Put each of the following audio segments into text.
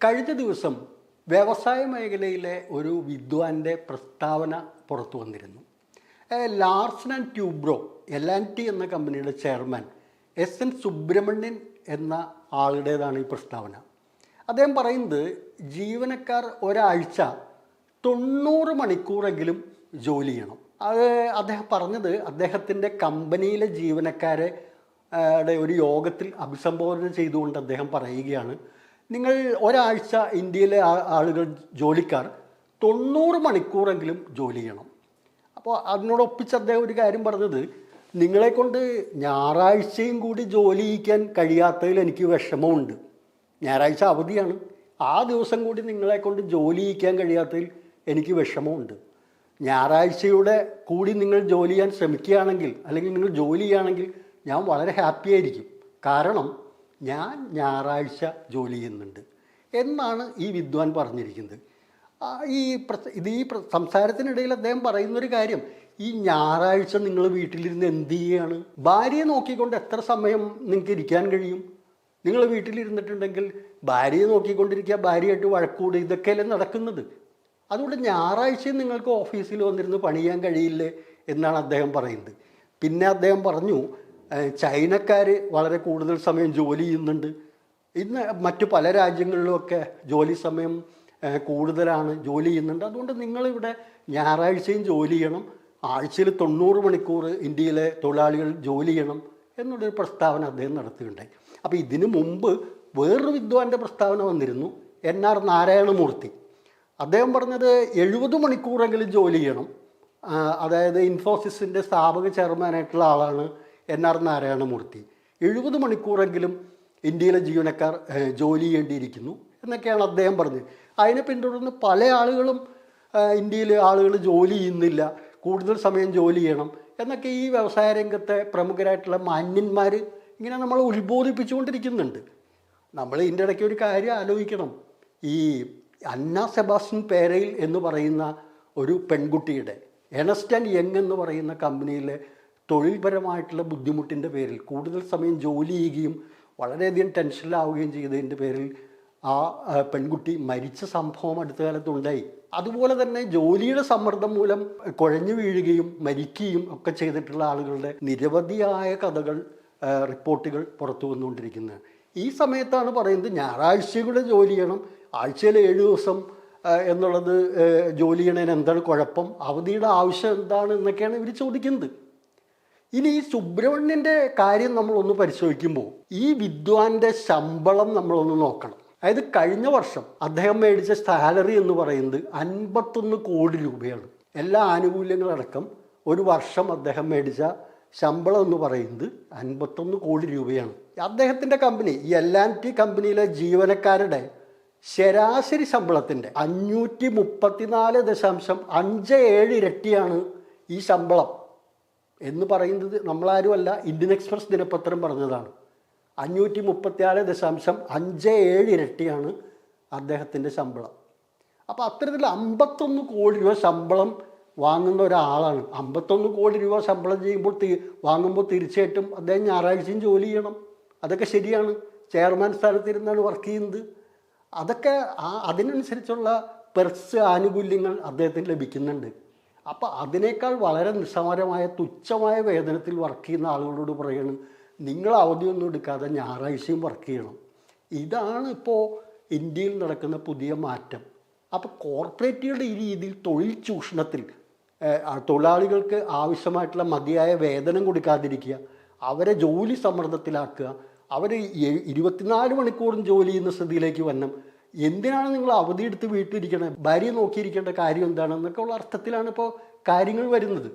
കഴിഞ്ഞ ദിവസം വ്യവസായ മേഖലയിലെ ഒരു വിദ്വാൻ്റെ പ്രസ്താവന പുറത്തു വന്നിരുന്നു. ലാർസൻ ആൻഡ് ട്യൂബ്രോ L&T എന്ന കമ്പനിയുടെ ചെയർമാൻ SN സുബ്രഹ്മണ്യൻ എന്ന ആളുടേതാണ് ഈ പ്രസ്താവന. അദ്ദേഹം പറയുന്നത് ജീവനക്കാർ ഒരാഴ്ച 90 മണിക്കൂറെങ്കിലും ജോലി ചെയ്യണം. അത് അദ്ദേഹം പറഞ്ഞത് അദ്ദേഹത്തിൻ്റെ കമ്പനിയിലെ ജീവനക്കാരെ ഒരു യോഗത്തിൽ അഭിസംബോധന ചെയ്തുകൊണ്ട് അദ്ദേഹം പറയുകയാണ്, നിങ്ങൾ ഒരാഴ്ച ഇന്ത്യയിലെ ആളുകൾ ജോലിക്കാർ 90 മണിക്കൂറെങ്കിലും ജോലി ചെയ്യണം. അപ്പോൾ അതിനോടൊപ്പിച്ച് അദ്ദേഹം ഒരു കാര്യം പറഞ്ഞത്, നിങ്ങളെക്കൊണ്ട് ഞായറാഴ്ചയും കൂടി ജോലി ചെയ്യിക്കാൻ കഴിയാത്തതിൽ എനിക്ക് വിഷമമുണ്ട്. ഞായറാഴ്ച അവധിയാണ്, ആ ദിവസം കൂടി നിങ്ങളെക്കൊണ്ട് ജോലി ചെയ്യിക്കാൻ കഴിയാത്തതിൽ എനിക്ക് വിഷമമുണ്ട്. ഞായറാഴ്ചയുടെ കൂടി നിങ്ങൾ ജോലി ചെയ്യാൻ ശ്രമിക്കുകയാണെങ്കിൽ അല്ലെങ്കിൽ നിങ്ങൾ ജോലി ചെയ്യുകയാണെങ്കിൽ ഞാൻ വളരെ ഹാപ്പി ആയിരിക്കും. കാരണം ഞാൻ ഞായറാഴ്ച ജോലി ചെയ്യുന്നുണ്ട് എന്നാണ് ഈ വിദ്വാൻ പറഞ്ഞിരിക്കുന്നത്. ഈ സംസാരത്തിനിടയിൽ അദ്ദേഹം പറയുന്നൊരു കാര്യം, ഈ ഞായറാഴ്ച നിങ്ങൾ വീട്ടിലിരുന്ന് എന്ത് ചെയ്യുകയാണ്? ഭാര്യയെ നോക്കിക്കൊണ്ട് എത്ര സമയം നിങ്ങൾക്ക് ഇരിക്കാൻ കഴിയും? നിങ്ങൾ വീട്ടിലിരുന്നിട്ടുണ്ടെങ്കിൽ ഭാര്യയെ നോക്കിക്കൊണ്ടിരിക്കുക, ഭാര്യയായിട്ട് വഴക്കൂട്, ഇതൊക്കെയല്ലേ നടക്കുന്നത്. അതുകൊണ്ട് ഞായറാഴ്ചയും നിങ്ങൾക്ക് ഓഫീസിൽ വന്നിരുന്ന് പണി ചെയ്യാൻ കഴിയില്ലേ എന്നാണ് അദ്ദേഹം പറയുന്നത്. പിന്നെ അദ്ദേഹം പറഞ്ഞു, ചൈനക്കാർ വളരെ കൂടുതൽ സമയം ജോലി ചെയ്യുന്നുണ്ട്. ഇന്ന് മറ്റു പല രാജ്യങ്ങളിലുമൊക്കെ ജോലി സമയം കൂടുതലാണ്, ജോലി ചെയ്യുന്നുണ്ട്. അതുകൊണ്ട് നിങ്ങളിവിടെ ഞായറാഴ്ചയും ജോലി ചെയ്യണം, ആഴ്ചയിൽ 90 മണിക്കൂർ ഇന്ത്യയിലെ തൊഴിലാളികൾ ജോലി ചെയ്യണം എന്നുള്ളൊരു പ്രസ്താവന അദ്ദേഹം നടത്തുകയുണ്ടായി. അപ്പോൾ ഇതിനു മുമ്പ് വേറൊരു വിദ്വാൻ്റെ പ്രസ്താവന വന്നിരുന്നു, NR നാരായണമൂർത്തി. അദ്ദേഹം പറഞ്ഞത് 70 മണിക്കൂറെങ്കിലും ജോലി ചെയ്യണം. അതായത് ഇൻഫോസിസിൻ്റെ സ്ഥാപക ചെയർമാനായിട്ടുള്ള ആളാണ് NR നാരായണമൂർത്തി. 70 മണിക്കൂറെങ്കിലും ഇന്ത്യയിലെ ജീവനക്കാർ ജോലി ചെയ്യേണ്ടിയിരിക്കുന്നു എന്നൊക്കെയാണ് അദ്ദേഹം പറഞ്ഞത്. അതിനെ പിന്തുടർന്ന് പല ആളുകളും ഇന്ത്യയിലെ ആളുകൾ ജോലി ചെയ്യുന്നില്ല, കൂടുതൽ സമയം ജോലി ചെയ്യണം എന്നൊക്കെ ഈ വ്യവസായ രംഗത്തെ പ്രമുഖരായിട്ടുള്ള മാന്യന്മാർ ഇങ്ങനെ നമ്മൾ ഉത്ബോധിപ്പിച്ചുകൊണ്ടിരിക്കുന്നുണ്ട്. നമ്മൾ ഇതിൻ്റെ ഇടയ്ക്ക് ഒരു കാര്യം ആലോചിക്കണം. ഈ അന്ന സെബാസ്റ്റ്യൻ പേരയിൽ എന്ന് പറയുന്ന ഒരു പെൺകുട്ടിയുടെ ഏണസ്റ്റ് ആൻഡ് യങ് എന്ന് പറയുന്ന കമ്പനിയിലെ തൊഴിൽപരമായിട്ടുള്ള ബുദ്ധിമുട്ടിൻ്റെ പേരിൽ കൂടുതൽ സമയം ജോലി ചെയ്യുകയും വളരെയധികം ടെൻഷനിലാവുകയും ചെയ്തതിൻ്റെ പേരിൽ ആ പെൺകുട്ടി മരിച്ച സംഭവം അടുത്ത കാലത്തുണ്ടായി. അതുപോലെ തന്നെ ജോലിയുടെ സമ്മർദ്ദം മൂലം കുഴഞ്ഞു വീഴുകയും മരിക്കുകയും ഒക്കെ ചെയ്തിട്ടുള്ള ആളുകളുടെ നിരവധിയായ കഥകൾ, റിപ്പോർട്ടുകൾ പുറത്തു വന്നുകൊണ്ടിരിക്കുന്നത്. ഈ സമയത്താണ് പറയുന്നത് ഞായറാഴ്ചയുടെ ജോലി ചെയ്യണം, ആഴ്ചയിൽ 7 ദിവസം എന്നുള്ളത് ജോലി ചെയ്യണതിന് എന്താണ് കുഴപ്പം, അവധിയുടെ ആവശ്യം എന്താണ് എന്നൊക്കെയാണ് ഇവർ ചോദിക്കുന്നത്. ഇനി ഈ സുബ്രഹ്മണ്യൻ്റെ കാര്യം നമ്മളൊന്ന് പരിശോധിക്കുമ്പോൾ ഈ വിദ്വാൻ്റെ ശമ്പളം നമ്മളൊന്ന് നോക്കണം. അതായത് കഴിഞ്ഞ വർഷം അദ്ദേഹം മേടിച്ച സാലറി എന്ന് പറയുന്നത് 51 കോടി രൂപയാണ്. എല്ലാ ആനുകൂല്യങ്ങളടക്കം ഒരു വർഷം അദ്ദേഹം മേടിച്ച ശമ്പളം എന്ന് പറയുന്നത് 51 കോടി രൂപയാണ്. അദ്ദേഹത്തിൻ്റെ കമ്പനി ഈ L&T കമ്പനിയിലെ ജീവനക്കാരുടെ ശരാശരി ശമ്പളത്തിൻ്റെ 534.57 ഇരട്ടിയാണ് ഈ ശമ്പളം എന്ന് പറയുന്നത്. നമ്മളാരുമല്ല, ഇന്ത്യൻ എക്സ്പ്രസ് ദിനപത്രം പറഞ്ഞതാണ്. 534.57 ഇരട്ടിയാണ് അദ്ദേഹത്തിൻ്റെ ശമ്പളം. അപ്പോൾ അത്തരത്തിൽ 51 കോടി രൂപ ശമ്പളം വാങ്ങുന്ന ഒരാളാണ്. 51 കോടി രൂപ ശമ്പളം വാങ്ങുമ്പോൾ തീർച്ചയായിട്ടും അദ്ദേഹം ഞായറാഴ്ചയും ജോലി ചെയ്യണം. അതൊക്കെ ശരിയാണ്. ചെയർമാൻ സ്ഥാനത്തിരുന്നാണ് വർക്ക് ചെയ്യുന്നത്. അതൊക്കെ അതിനനുസരിച്ചുള്ള പെർസ് ആനുകൂല്യങ്ങൾ അദ്ദേഹത്തിന് ലഭിക്കുന്നുണ്ട്. അപ്പോൾ അതിനേക്കാൾ വളരെ നിസ്സാരമായ തുച്ഛമായ വേതനത്തിൽ വർക്ക് ചെയ്യുന്ന ആളുകളോട് പറയണം, നിങ്ങൾ അവധിയൊന്നും എടുക്കാതെ ഞായറാഴ്ചയും വർക്ക് ചെയ്യണം. ഇതാണ് ഇപ്പോൾ ഇന്ത്യയിൽ നടക്കുന്ന പുതിയ മാറ്റം. അപ്പോൾ കോർപ്പറേറ്റുകളുടെ ഈ രീതിയിൽ തൊഴിൽ ചൂഷണത്തിൽ തൊഴിലാളികൾക്ക് ആവശ്യമായിട്ടുള്ള മതിയായ വേതനം കൊടുക്കാതിരിക്കുക, അവരെ ജോലി സമ്മർദ്ദത്തിലാക്കുക, അവർ 24 മണിക്കൂറും ജോലി ചെയ്യുന്ന സ്ഥിതിയിലേക്ക് വരണം. എന്തിനാണ് നിങ്ങൾ അവധിയെടുത്ത് വീട്ടിലിരിക്കണത്, ഭാര്യയെ നോക്കിയിരിക്കേണ്ട കാര്യം എന്താണെന്നൊക്കെ ഉള്ള അർത്ഥത്തിലാണ് ഇപ്പോൾ കാര്യങ്ങൾ വരുന്നത്.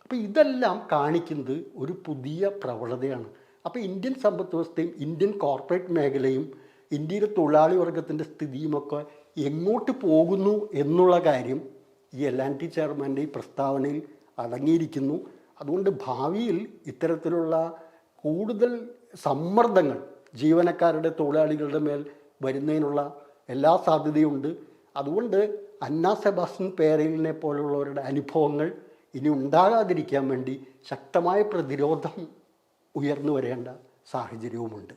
അപ്പോൾ ഇതെല്ലാം കാണിക്കുന്നത് ഒരു പുതിയ പ്രവണതയാണ്. അപ്പോൾ ഇന്ത്യൻ സമ്പദ് വ്യവസ്ഥയും ഇന്ത്യൻ കോർപ്പറേറ്റ് മേഖലയും ഇന്ത്യയിലെ തൊഴിലാളി വർഗത്തിൻ്റെ സ്ഥിതിയുമൊക്കെ എങ്ങോട്ട് പോകുന്നു എന്നുള്ള കാര്യം ഈ L&T ചെയർമാൻ്റെ ഈ പ്രസ്താവനയിൽ അടങ്ങിയിരിക്കുന്നു. അതുകൊണ്ട് ഭാവിയിൽ ഇത്തരത്തിലുള്ള കൂടുതൽ സമ്മർദ്ദങ്ങൾ ജീവനക്കാരുടെ, തൊഴിലാളികളുടെ മേൽ വരുന്നതിനുള്ള എല്ലാ സാധ്യതയുണ്ട്. അതുകൊണ്ട് അന്ന സെബാസ്റ്റ്യൻ പേരയിലിനെ പോലുള്ളവരുടെ അനുഭവങ്ങൾ ഇനി ഉണ്ടാകാതിരിക്കാൻ വേണ്ടി ശക്തമായ പ്രതിരോധം ഉയർന്നു വരേണ്ട സാഹചര്യവുമുണ്ട്.